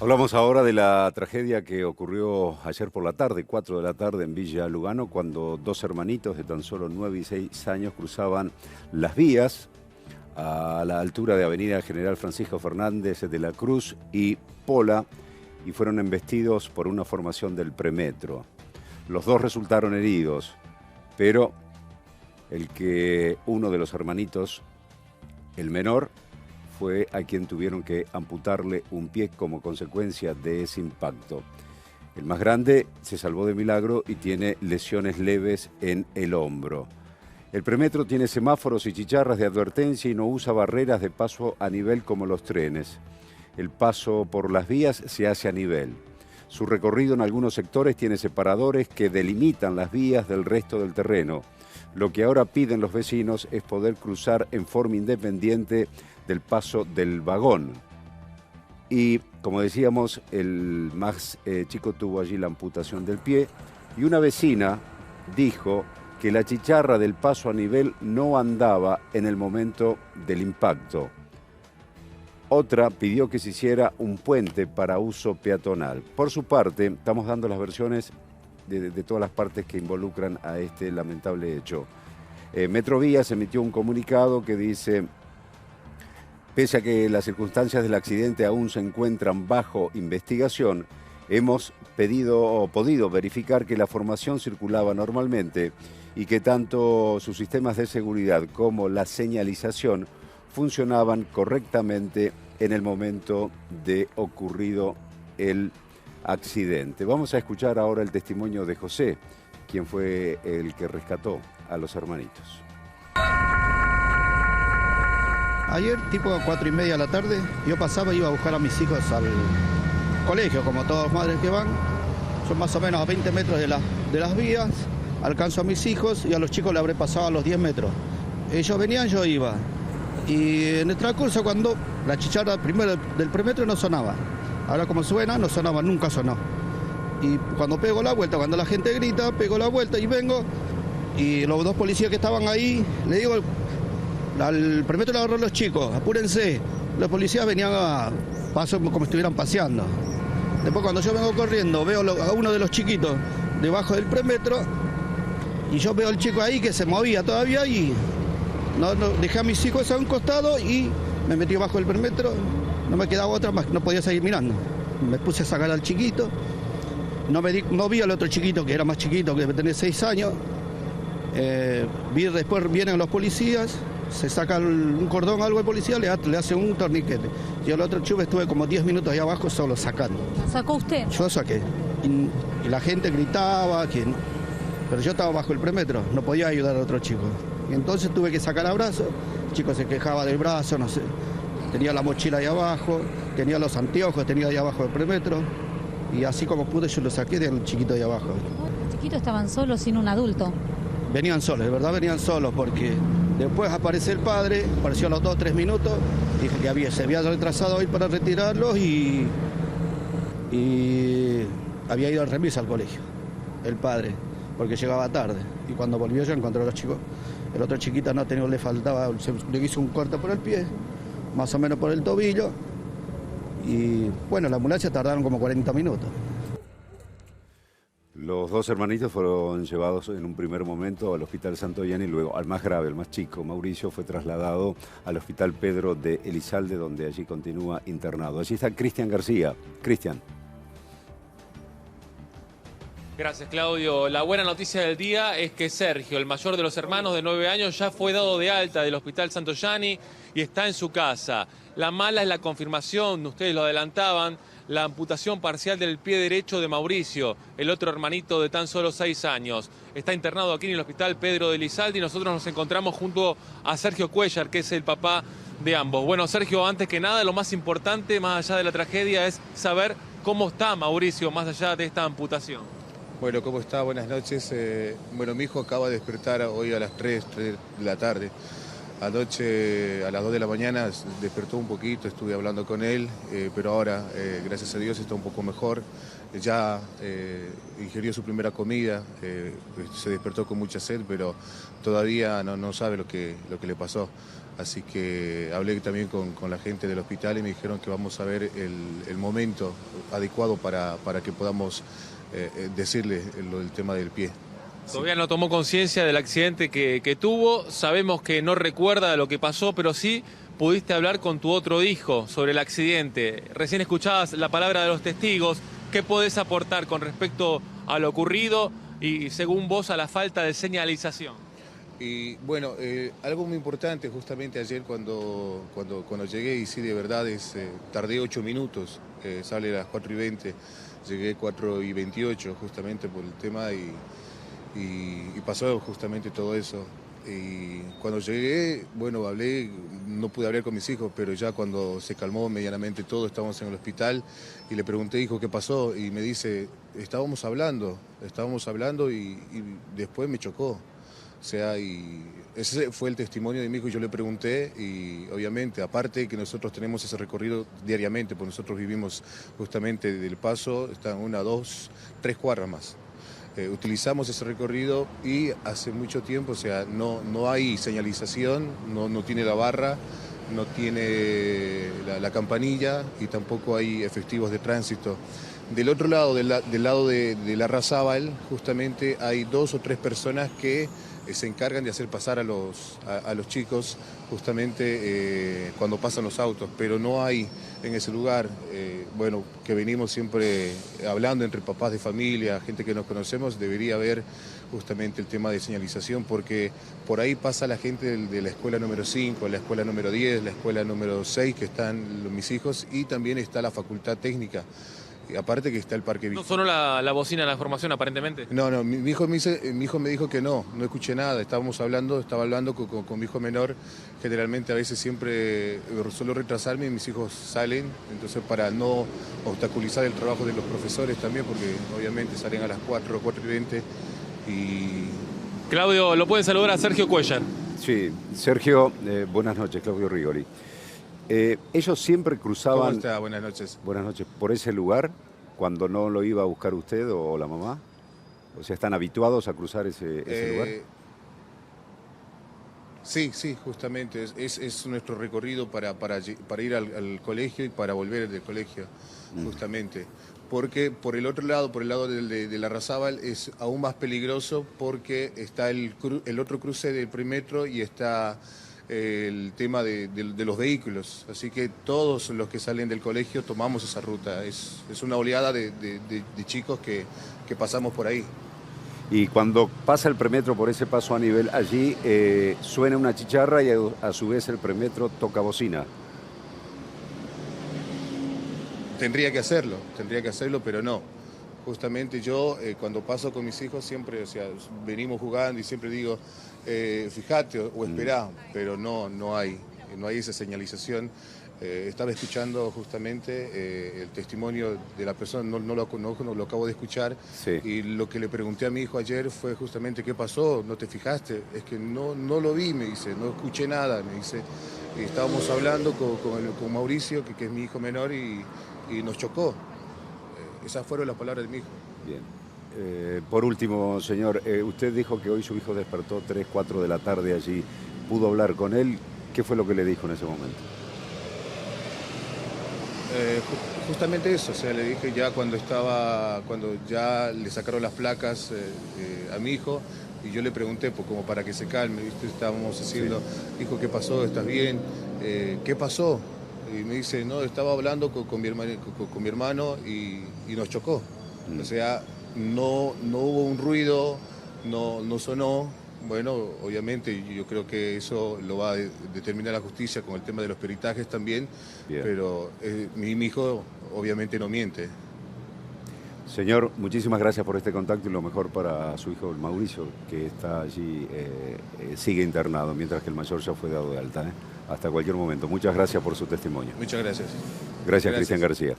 Hablamos ahora de la tragedia que ocurrió ayer por la tarde, 4 de la tarde en Villa Lugano, cuando dos hermanitos de tan solo 9 y 6 años cruzaban las vías a la altura de Avenida General Francisco Fernández de la Cruz y Pola y fueron embestidos por una formación del premetro. Los dos resultaron heridos, pero uno de los hermanitos, el menor, fue a quien tuvieron que amputarle un pie como consecuencia de ese impacto. El más grande se salvó de milagro y tiene lesiones leves en el hombro. El premetro tiene semáforos y chicharras de advertencia y no usa barreras de paso a nivel como los trenes. El paso por las vías se hace a nivel. Su recorrido en algunos sectores tiene separadores que delimitan las vías del resto del terreno. Lo que ahora piden los vecinos es poder cruzar en forma independiente del paso del vagón. Y, como decíamos, el más chico tuvo allí la amputación del pie y una vecina dijo que la chicharra del paso a nivel no andaba en el momento del impacto. Otra pidió que se hiciera un puente para uso peatonal. Por su parte, estamos dando las versiones de todas las partes que involucran a este lamentable hecho. Metrovías emitió un comunicado que dice: pese a que las circunstancias del accidente aún se encuentran bajo investigación, hemos podido verificar que la formación circulaba normalmente y que tanto sus sistemas de seguridad como la señalización funcionaban correctamente en el momento de ocurrido el accidente. Vamos a escuchar ahora el testimonio de José, quien fue el que rescató a los hermanitos. Ayer, tipo 4:30 de la tarde, yo pasaba y iba a buscar a mis hijos al colegio, como todas las madres que van. Son más o menos a 20 metros de las vías. Alcanzo a mis hijos y a los chicos le habré pasado a los 10 metros. Ellos venían, yo iba. Y en el transcurso, cuando la chicharra primero del premetro no sonaba. Ahora como suena, no sonaba, nunca sonó. Y cuando pego la vuelta, cuando la gente grita, pego la vuelta y vengo. Y los dos policías que estaban ahí, le digo: al premetro le agarró los chicos, apúrense. Los policías venían a paso como si estuvieran paseando. Después, cuando yo vengo corriendo, veo a uno de los chiquitos debajo del premetro y yo veo al chico ahí que se movía todavía y dejé a mis hijos a un costado y me metí bajo el premetro. No me quedaba otra más, no podía seguir mirando. Me puse a sacar al chiquito. No vi al otro chiquito, que era más chiquito, que debe tener 6 años. Después vienen los policías, se saca un cordón algo el policía, le hace un torniquete. Yo el otro chuve estuve como 10 minutos ahí abajo solo sacando. ¿Sacó usted? Yo saqué. Y la gente gritaba, pero yo estaba bajo el premetro, no podía ayudar a otro chico. Y entonces tuve que sacar a brazo. El chico se quejaba del brazo, no sé. Tenía la mochila ahí abajo, tenía los anteojos, tenía ahí abajo el premetro. Y así como pude yo lo saqué del chiquito ahí abajo. Los chiquitos estaban solos sin un adulto. Venían solos, de verdad venían solos, porque después aparece el padre, apareció a los 2 o 3 minutos, dije que se había retrasado hoy para retirarlos y había ido al remis al colegio, el padre, porque llegaba tarde. Y cuando volvió yo encontré a los chicos. El otro chiquito no tenía, le faltaba, le hizo un corte por el pie, más o menos por el tobillo. Y bueno, la ambulancia tardaron como 40 minutos. Los dos hermanitos fueron llevados en un primer momento al Hospital Santoyani y luego al más grave, el más chico, Mauricio, fue trasladado al Hospital Pedro de Elizalde, donde allí continúa internado. Allí está Cristian García. Cristian. Gracias, Claudio. La buena noticia del día es que Sergio, el mayor de los hermanos de 9 años, ya fue dado de alta del Hospital Santoyani y está en su casa. La mala es la confirmación, ustedes lo adelantaban, la amputación parcial del pie derecho de Mauricio, el otro hermanito de tan solo 6 años. Está internado aquí en el Hospital Pedro de Elizalde y nosotros nos encontramos junto a Sergio Cuellar, que es el papá de ambos. Bueno, Sergio, antes que nada, lo más importante, más allá de la tragedia, es saber cómo está Mauricio, más allá de esta amputación. Bueno, ¿cómo está? Buenas noches. Bueno, mi hijo acaba de despertar hoy a las 3 de la tarde. Anoche a las 2 de la mañana despertó un poquito, estuve hablando con él, pero ahora, gracias a Dios, está un poco mejor. Ya ingirió su primera comida, se despertó con mucha sed, pero todavía no sabe lo que le pasó. Así que hablé también con la gente del hospital y me dijeron que vamos a ver el momento adecuado para que podamos decirle el tema del pie. Todavía no tomó conciencia del accidente que tuvo, sabemos que no recuerda lo que pasó, pero sí pudiste hablar con tu otro hijo sobre el accidente. Recién escuchabas la palabra de los testigos. ¿Qué podés aportar con respecto a lo ocurrido y, según vos, a la falta de señalización? Y bueno, algo muy importante, justamente ayer cuando llegué, y sí, de verdad, tardé 8 minutos, sale a las 4:20, llegué 4:28 justamente por el tema y pasó justamente todo eso. Y cuando llegué, bueno, hablé, no pude hablar con mis hijos, pero ya cuando se calmó medianamente todo, estábamos en el hospital y le pregunté, hijo, ¿qué pasó? Y me dice, estábamos hablando y después me chocó. O sea, y ese fue el testimonio de mi hijo y yo le pregunté y obviamente, aparte que nosotros tenemos ese recorrido diariamente, porque nosotros vivimos justamente del Paso, están 1, 2, 3 cuadras más. Utilizamos ese recorrido y hace mucho tiempo, o sea, no hay señalización, no tiene la barra, no tiene la campanilla y tampoco hay efectivos de tránsito. Del otro lado, del lado de Larrazábal, justamente hay 2 o 3 personas que se encargan de hacer pasar a los chicos justamente cuando pasan los autos, pero no hay en ese lugar, bueno, que venimos siempre hablando entre papás de familia, gente que nos conocemos, debería haber justamente el tema de señalización, porque por ahí pasa la gente de la escuela número 5, la escuela número 10, la escuela número 6, que están mis hijos, y también está la facultad técnica. Y aparte que está el parque. ¿No sonó la bocina de la formación aparentemente? No, mi hijo me dijo que no escuché nada. Estaba hablando con mi hijo menor. Generalmente a veces siempre suelo retrasarme y mis hijos salen. Entonces para no obstaculizar el trabajo de los profesores también, porque obviamente salen a las 4:20 y... Claudio, lo puede saludar a Sergio Cuellar. Sí, Sergio, buenas noches, Claudio Rigoli. Ellos siempre cruzaban... ¿Cómo está? Buenas noches. Buenas noches. ¿Por ese lugar, cuando no lo iba a buscar usted o la mamá? O sea, ¿están habituados a cruzar ese lugar? Sí, justamente. Es nuestro recorrido para ir al colegio y para volver del colegio, justamente. Porque por el otro lado, por el lado de Larrazábal, es aún más peligroso porque está el otro cruce del Primetro y está... el tema de los vehículos, así que todos los que salen del colegio tomamos esa ruta, es una oleada de chicos que pasamos por ahí. Y cuando pasa el premetro por ese paso a nivel, allí suena una chicharra y a su vez el premetro toca bocina. Tendría que hacerlo, pero no. Justamente yo, cuando paso con mis hijos, siempre, o sea, venimos jugando y siempre digo, fíjate o esperá, pero no hay esa señalización. Estaba escuchando justamente el testimonio de la persona, no lo conozco, no lo acabo de escuchar, sí. Y lo que le pregunté a mi hijo ayer fue justamente qué pasó, ¿no te fijaste? Es que no lo vi, me dice, no escuché nada, me dice. Y estábamos hablando con Mauricio, que es mi hijo menor, y nos chocó. Esas fueron las palabras de mi hijo. Bien. Por último, señor, usted dijo que hoy su hijo despertó 3, 4 de la tarde allí. ¿Pudo hablar con él? ¿Qué fue lo que le dijo en ese momento? Justamente eso, o sea, le dije ya cuando ya le sacaron las placas a mi hijo, y yo le pregunté, pues como para que se calme, ¿viste? Estábamos haciendo, sí. Hijo, ¿qué pasó? ¿Estás bien? ¿Qué pasó? Y me dice, no, estaba hablando con mi hermano y nos chocó. O sea, no hubo un ruido, no sonó. Bueno, obviamente yo creo que eso lo va a determinar la justicia con el tema de los peritajes también. Bien. Pero mi hijo obviamente no miente. Señor, muchísimas gracias por este contacto y lo mejor para su hijo Mauricio, que está allí, sigue internado, mientras que el mayor ya fue dado de alta. Hasta cualquier momento. Muchas gracias por su testimonio. Muchas gracias. Gracias. Cristian García.